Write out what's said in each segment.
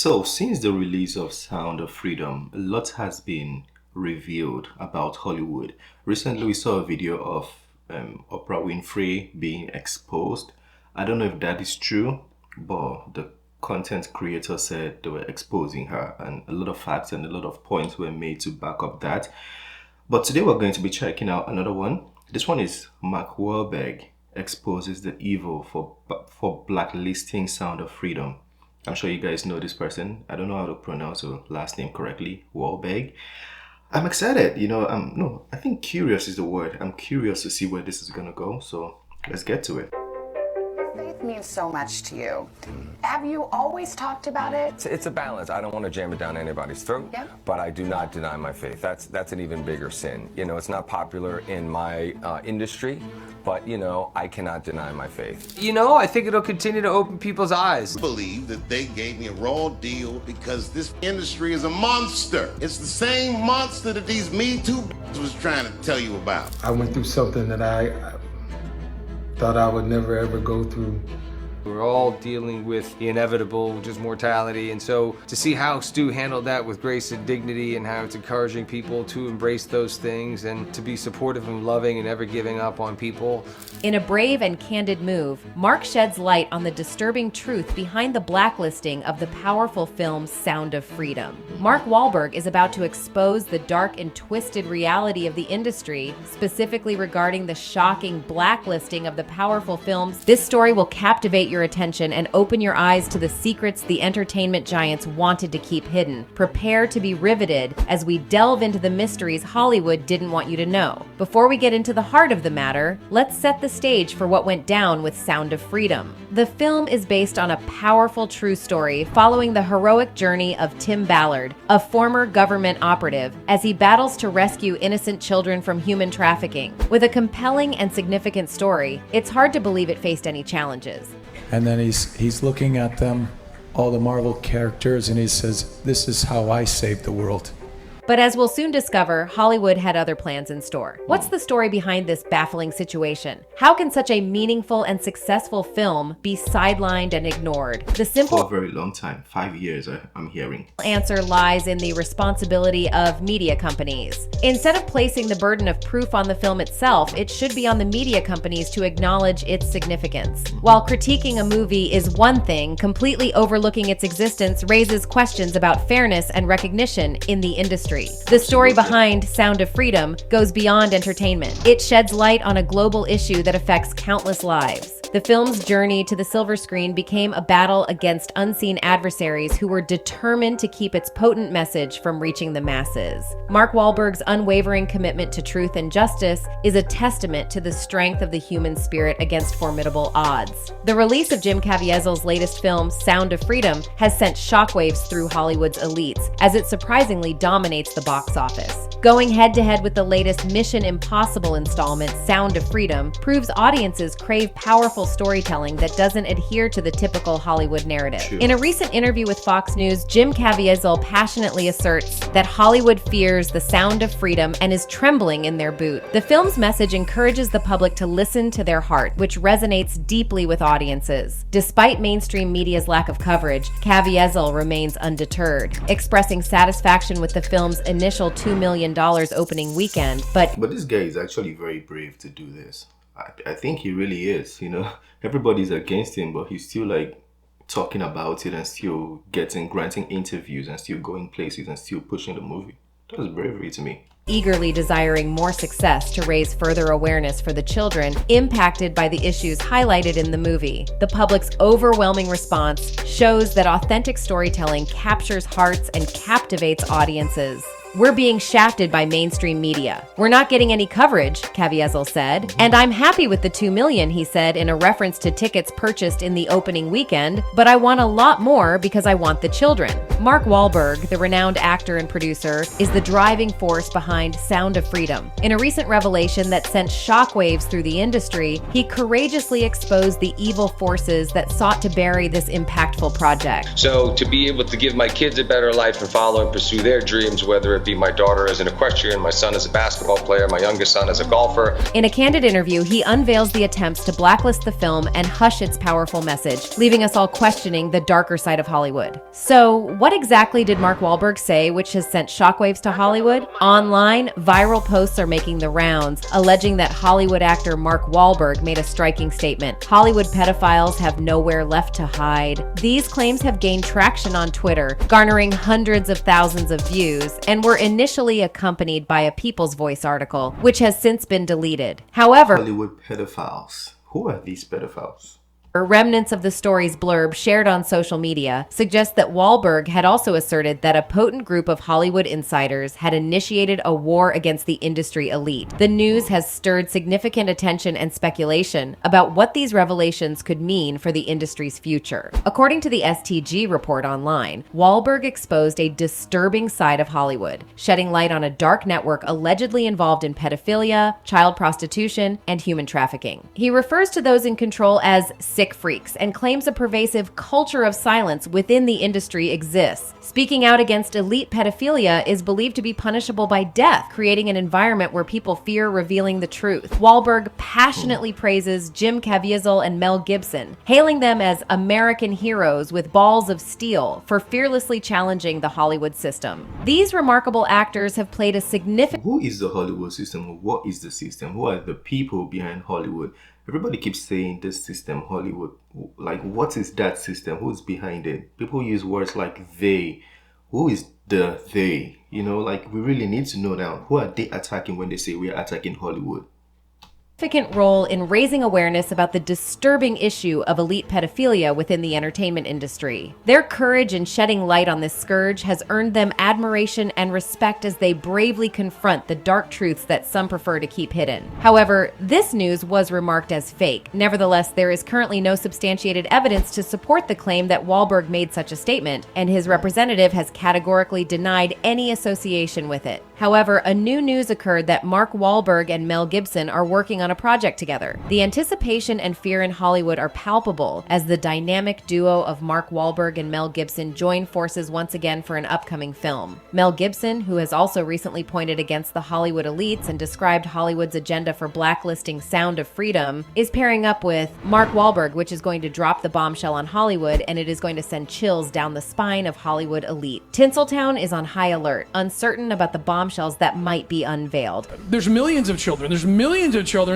So, since the release of Sound of Freedom, a lot has been revealed about Hollywood. Recently, we saw a video of Oprah Winfrey being exposed. I don't know if that is true, but the content creator said they were exposing her, and a lot of facts and a lot of points were made to back up that. But today, we're going to be checking out another one. This one is Mark Wahlberg exposes the evil for blacklisting Sound of Freedom. I'm sure you guys know this person. I don't know how to pronounce her last name correctly. Wahlberg. I'm excited. I think curious is the word. I'm curious to see where this is gonna go. So let's get to it. Faith means so much to you. Have you always talked about it? It's a balance. I don't want to jam it down anybody's throat, but I do not deny my faith. That's an even bigger sin. It's not popular in my industry, but I cannot deny my faith. I think it'll continue to open people's eyes. I believe that they gave me a raw deal because this industry is a monster. It's the same monster that these Me Too was trying to tell you about. I went through something that I thought I would never ever go through. We're all dealing with the inevitable, which is mortality, and so to see how Stu handled that with grace and dignity, and how it's encouraging people to embrace those things and to be supportive and loving and never giving up on people. In a brave and candid move, Mark sheds light on the disturbing truth behind the blacklisting of the powerful film Sound of Freedom. Mark Wahlberg is about to expose the dark and twisted reality of the industry, specifically regarding the shocking blacklisting of the powerful films. This story will captivate your attention and open your eyes to the secrets the entertainment giants wanted to keep hidden. Prepare to be riveted as we delve into the mysteries Hollywood didn't want you to know. Before we get into the heart of the matter, let's set the stage for what went down with Sound of Freedom. The film is based on a powerful true story following the heroic journey of Tim Ballard, a former government operative, as he battles to rescue innocent children from human trafficking. With a compelling and significant story, it's hard to believe it faced any challenges. And then he's looking at them, all the Marvel characters, and he says, "This is how I saved the world." But as we'll soon discover, Hollywood had other plans in store. What's the story behind this baffling situation? How can such a meaningful and successful film be sidelined and ignored? The simple For a very long time, 5 years, I'm hearing. Answer lies in the responsibility of media companies. Instead of placing the burden of proof on the film itself, it should be on the media companies to acknowledge its significance. While critiquing a movie is one thing, completely overlooking its existence raises questions about fairness and recognition in the industry. The story behind Sound of Freedom goes beyond entertainment. It sheds light on a global issue that affects countless lives. The film's journey to the silver screen became a battle against unseen adversaries who were determined to keep its potent message from reaching the masses. Mark Wahlberg's unwavering commitment to truth and justice is a testament to the strength of the human spirit against formidable odds. The release of Jim Caviezel's latest film, Sound of Freedom, has sent shockwaves through Hollywood's elites, as it surprisingly dominates the box office. Going head-to-head with the latest Mission Impossible installment, Sound of Freedom, proves audiences crave powerful storytelling that doesn't adhere to the typical Hollywood narrative. True. In a recent interview with Fox News, Jim Caviezel passionately asserts that Hollywood fears the sound of freedom and is trembling in their boot. The film's message encourages the public to listen to their heart, which resonates deeply with audiences. Despite mainstream media's lack of coverage, Caviezel remains undeterred, expressing satisfaction with the film's initial $2 million opening weekend, but This guy is actually very brave to do this. I think he really is. Everybody's against him, but he's still talking about it and still granting interviews and still going places and still pushing the movie. That's bravery to me. Eagerly desiring more success to raise further awareness for the children impacted by the issues highlighted in the movie. The public's overwhelming response shows that authentic storytelling captures hearts and captivates audiences. We're being shafted by mainstream media. We're not getting any coverage, Caviezel said. And I'm happy with the $2 million, he said in a reference to tickets purchased in the opening weekend, but I want a lot more because I want the children. Mark Wahlberg, the renowned actor and producer, is the driving force behind Sound of Freedom. In a recent revelation that sent shockwaves through the industry, he courageously exposed the evil forces that sought to bury this impactful project. So to be able to give my kids a better life and follow and pursue their dreams, whether it be my daughter as an equestrian, my son as a basketball player, my youngest son as a golfer. In a candid interview, he unveils the attempts to blacklist the film and hush its powerful message, leaving us all questioning the darker side of Hollywood. So, what exactly did Mark Wahlberg say which has sent shockwaves to Hollywood? Online, viral posts are making the rounds, alleging that Hollywood actor Mark Wahlberg made a striking statement. Hollywood pedophiles have nowhere left to hide. These claims have gained traction on Twitter, garnering hundreds of thousands of views, and were initially accompanied by a People's Voice article, which has since been deleted. However, Hollywood pedophiles. Who are these pedophiles? remnants of the story's blurb shared on social media suggest that Wahlberg had also asserted that a potent group of Hollywood insiders had initiated a war against the industry elite. The news has stirred significant attention and speculation about what these revelations could mean for the industry's future. According to the STG report online, Wahlberg exposed a disturbing side of Hollywood, shedding light on a dark network allegedly involved in pedophilia, child prostitution, and human trafficking. He refers to those in control as sick freaks and claims a pervasive culture of silence within the industry exists. Speaking out against elite pedophilia is believed to be punishable by death, creating an environment where people fear revealing the truth. Wahlberg passionately praises Jim Caviezel and Mel Gibson, hailing them as American heroes with balls of steel for fearlessly challenging the Hollywood system. These remarkable actors have played a significant... Who is the Hollywood system? What is the system? Who are the people behind Hollywood? Everybody keeps saying this system, Hollywood. Like, what is that system? Who's behind it? People use words like they. Who is the they? You know, like, we really need to know now. Who are they attacking when they say we are attacking Hollywood? Role in raising awareness about the disturbing issue of elite pedophilia within the entertainment industry. Their courage in shedding light on this scourge has earned them admiration and respect as they bravely confront the dark truths that some prefer to keep hidden. However, this news was remarked as fake. Nevertheless, there is currently no substantiated evidence to support the claim that Wahlberg made such a statement, and his representative has categorically denied any association with it. However, a new news occurred that Mark Wahlberg and Mel Gibson are working on a project together. The anticipation and fear in Hollywood are palpable as the dynamic duo of Mark Wahlberg and Mel Gibson join forces once again for an upcoming film. Mel Gibson, who has also recently pointed against the Hollywood elites and described Hollywood's agenda for blacklisting Sound of Freedom, is pairing up with Mark Wahlberg, which is going to drop the bombshell on Hollywood, and it is going to send chills down the spine of Hollywood elite. Tinseltown is on high alert, uncertain about the bombshells that might be unveiled. There's millions of children.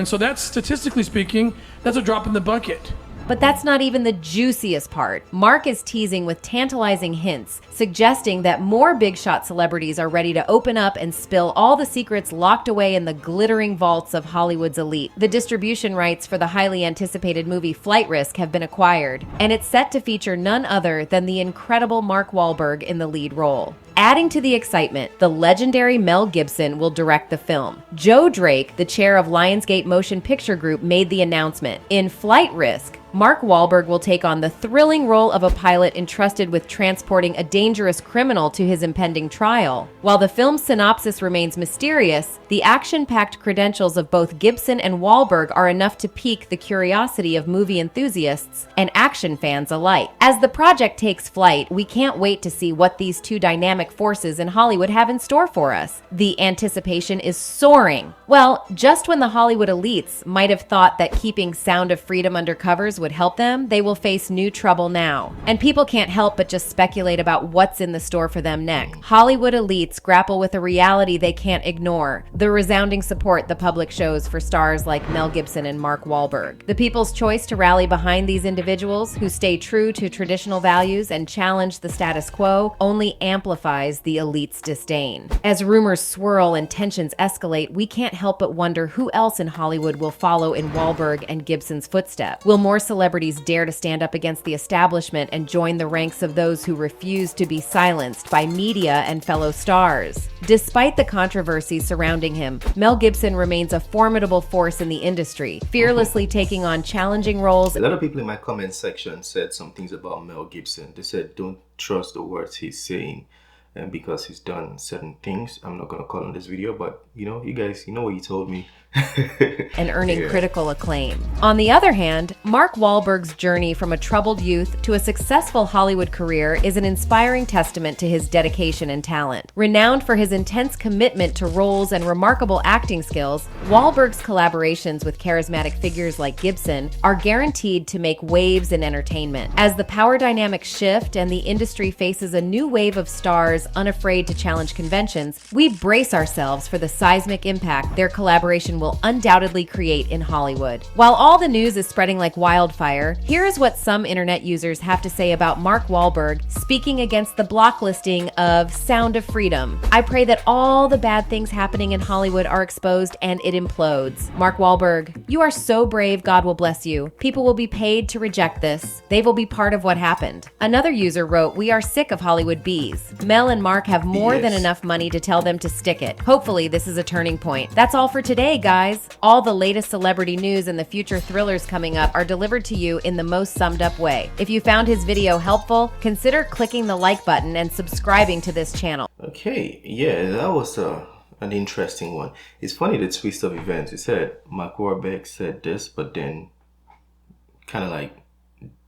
So that's, statistically speaking, that's a drop in the bucket. But that's not even the juiciest part. Mark is teasing with tantalizing hints, suggesting that more big shot celebrities are ready to open up and spill all the secrets locked away in the glittering vaults of Hollywood's elite. The distribution rights for the highly anticipated movie Flight Risk have been acquired, and it's set to feature none other than the incredible Mark Wahlberg in the lead role. Adding to the excitement, the legendary Mel Gibson will direct the film. Joe Drake, the chair of Lionsgate Motion Picture Group, made the announcement. In Flight Risk, Mark Wahlberg will take on the thrilling role of a pilot entrusted with transporting a dangerous criminal to his impending trial. While the film's synopsis remains mysterious, the action-packed credentials of both Gibson and Wahlberg are enough to pique the curiosity of movie enthusiasts and action fans alike. As the project takes flight, we can't wait to see what these two dynamic forces in Hollywood have in store for us. The anticipation is soaring. Well, just when the Hollywood elites might have thought that keeping Sound of Freedom under covers would help them, they will face new trouble now. And people can't help but just speculate about what's in the store for them next. Hollywood elites grapple with a reality they can't ignore: the resounding support the public shows for stars like Mel Gibson and Mark Wahlberg. The people's choice to rally behind these individuals who stay true to traditional values and challenge the status quo only amplifies the elite's disdain. As rumors swirl and tensions escalate, we can't help but wonder who else in Hollywood will follow in Wahlberg and Gibson's footsteps. Will more celebrities celebrities dare to stand up against the establishment and join the ranks of those who refuse to be silenced by media and fellow stars. Despite the controversy surrounding him, Mel Gibson remains a formidable force in the industry, fearlessly taking on challenging roles. A lot of people in my comment section said some things about Mel Gibson. They said don't trust the words he's saying, and because he's done certain things. I'm not going to call on this video, but you guys, you know what you told me. And earning critical acclaim. On the other hand, Mark Wahlberg's journey from a troubled youth to a successful Hollywood career is an inspiring testament to his dedication and talent. Renowned for his intense commitment to roles and remarkable acting skills, Wahlberg's collaborations with charismatic figures like Gibson are guaranteed to make waves in entertainment. As the power dynamics shift and the industry faces a new wave of stars unafraid to challenge conventions, we brace ourselves for the seismic impact their collaboration will undoubtedly create in Hollywood. While all the news is spreading like wildfire, here is what some internet users have to say about Mark Wahlberg speaking against the blacklisting of Sound of Freedom. I pray that all the bad things happening in Hollywood are exposed and it implodes. Mark Wahlberg, you are so brave, God will bless you. People will be paid to reject this. They will be part of what happened. Another user wrote, we are sick of Hollywood bees. Mel and Mark have more than enough money to tell them to stick it. Hopefully this is a turning point. That's all for today, guys. All the latest celebrity news and the future thrillers coming up are delivered to you in the most summed up way. If you found his video helpful, consider clicking the like button and subscribing to this channel. Okay, yeah, that was an interesting one. It's funny, the twist of events. It said Mark Wahlberg said this, but then kind of like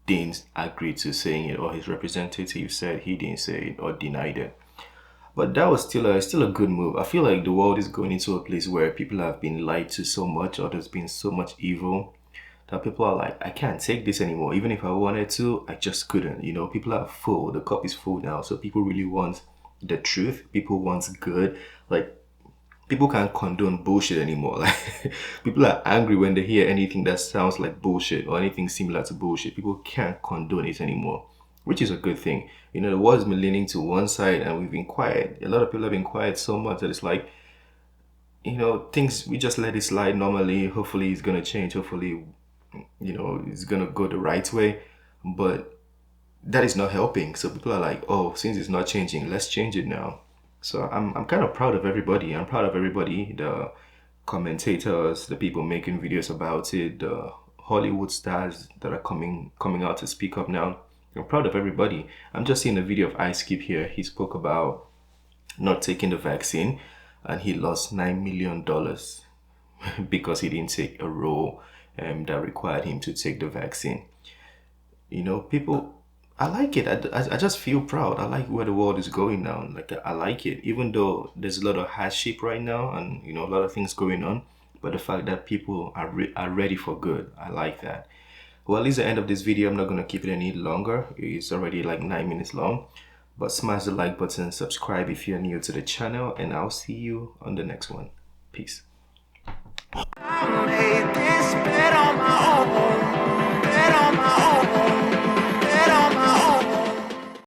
didn't agree to saying it, or his representative said he didn't say it or denied it. But that was still a good move. I feel like the world is going into a place where people have been lied to so much, or there's been so much evil, that people are like, I can't take this anymore. Even if I wanted to, I just couldn't. People are full. The cup is full now. So people really want the truth. People want good. Like, people can't condone bullshit anymore. Like, people are angry when they hear anything that sounds like bullshit or anything similar to bullshit. People can't condone it anymore, which is a good thing. The world has been leaning to one side and we've been quiet. A lot of people have been quiet so much that it's like, things, we just let it slide normally. Hopefully it's going to change. Hopefully, it's going to go the right way. But that is not helping. So people are like, oh, since it's not changing, let's change it now. So I'm kind of proud of everybody. I'm proud of everybody. The commentators, the people making videos about it, the Hollywood stars that are coming out to speak up now. I'm proud of everybody. I'm just seeing a video of Ice Cube here. He spoke about not taking the vaccine and he lost $9 million because he didn't take a role that required him to take the vaccine. People, I like it. I just feel proud. I like where the world is going now. Like, I like it. Even though there's a lot of hardship right now and, a lot of things going on, but the fact that people are ready for good, I like that. Well, it's the end of this video. I'm not going to keep it any longer. It's already like 9 minutes long. But smash the like button, subscribe if you're new to the channel, and I'll see you on the next one. Peace.